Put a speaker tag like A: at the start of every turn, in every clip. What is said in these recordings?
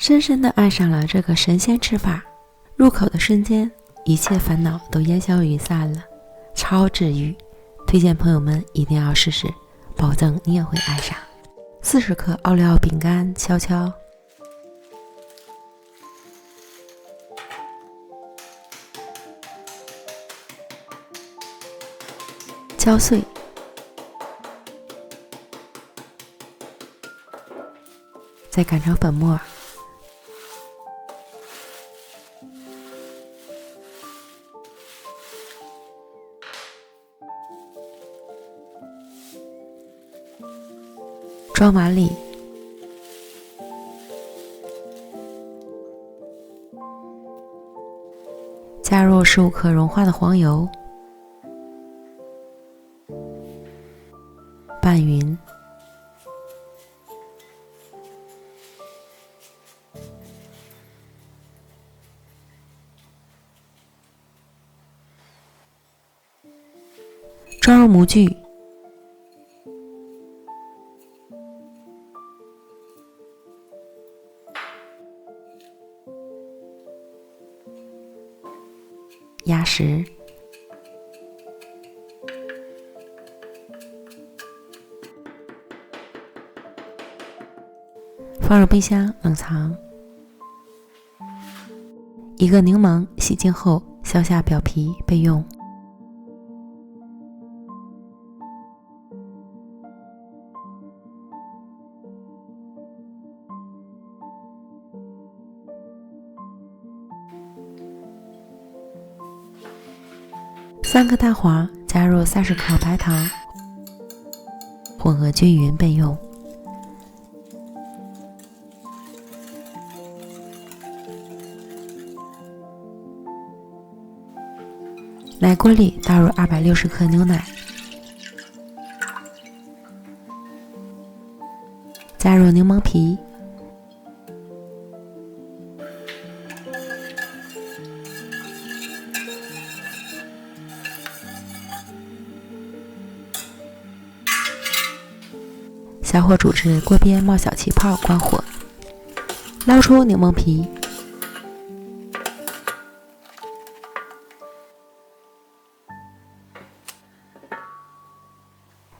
A: 深深地爱上了这个神仙吃法，入口的瞬间，一切烦恼都烟消云散了，超治愈。推荐朋友们一定要试试，保证你也会爱上。40克奥利奥饼干敲敲，敲碎，再擀成粉末，装碗里，加入15克融化的黄油，拌匀，装入模具，压实，放入冰箱冷藏。一个柠檬洗净后削下表皮备用。3颗蛋黄，加入30克白糖，混合均匀备用。奶锅里倒入260克牛奶，加入柠檬皮，小火煮至锅边冒小气泡，关火，捞出柠檬皮，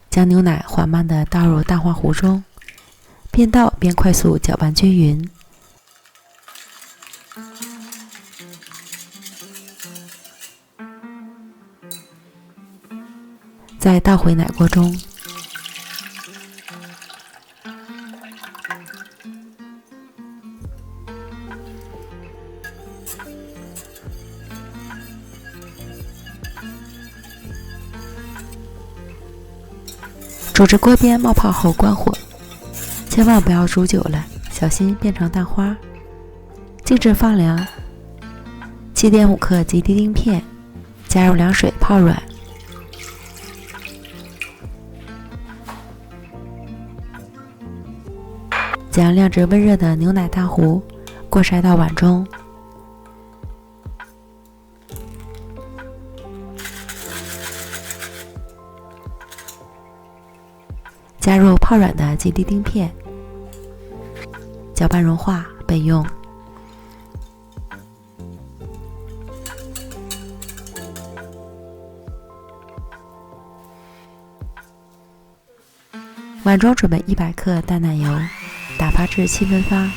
A: 将牛奶缓慢地倒入蛋黄糊中，边倒边快速搅拌均匀。再倒回奶锅中，煮至锅边冒泡后关火，千万不要煮久了，小心变成蛋花。静置放凉。7.5克吉地丁片，加入凉水泡软。将晾至温热的牛奶蛋糊过筛到碗中。加入泡软的吉地丁片，搅拌融化备用。碗中准备100克淡奶油，打发至7分发。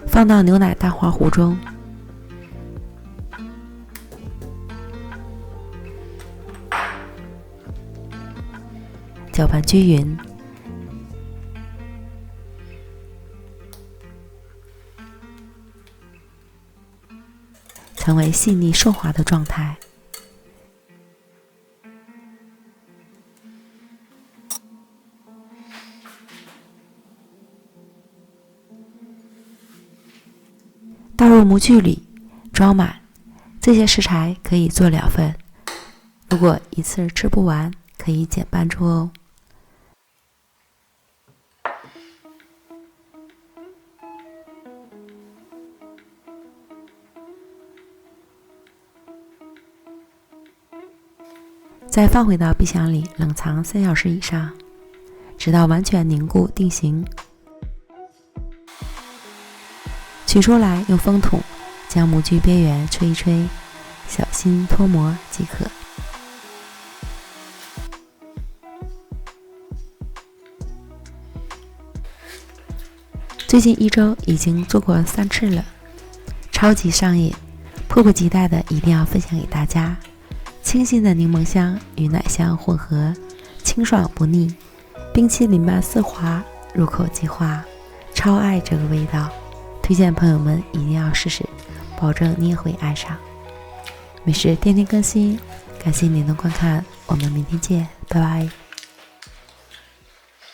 A: 放到牛奶蛋黄糊中，搅拌均匀，成为细腻顺滑的状态。倒入模具里，装满。这些食材可以做2份，如果一次吃不完，可以减半做哦。再放回到冰箱里冷藏3小时以上，直到完全凝固定型。取出来，用风筒将模具边缘吹一吹，小心脱模即可。最近1周已经做过3次了，超级上瘾，迫不及待的一定要分享给大家。清新的柠檬香与奶香混合，清爽不腻，冰淇淋般丝滑，入口即化，超爱这个味道，推荐朋友们一定要试试，保证你也会爱上。美食天天更新，感谢您的观看，我们明天见，拜拜。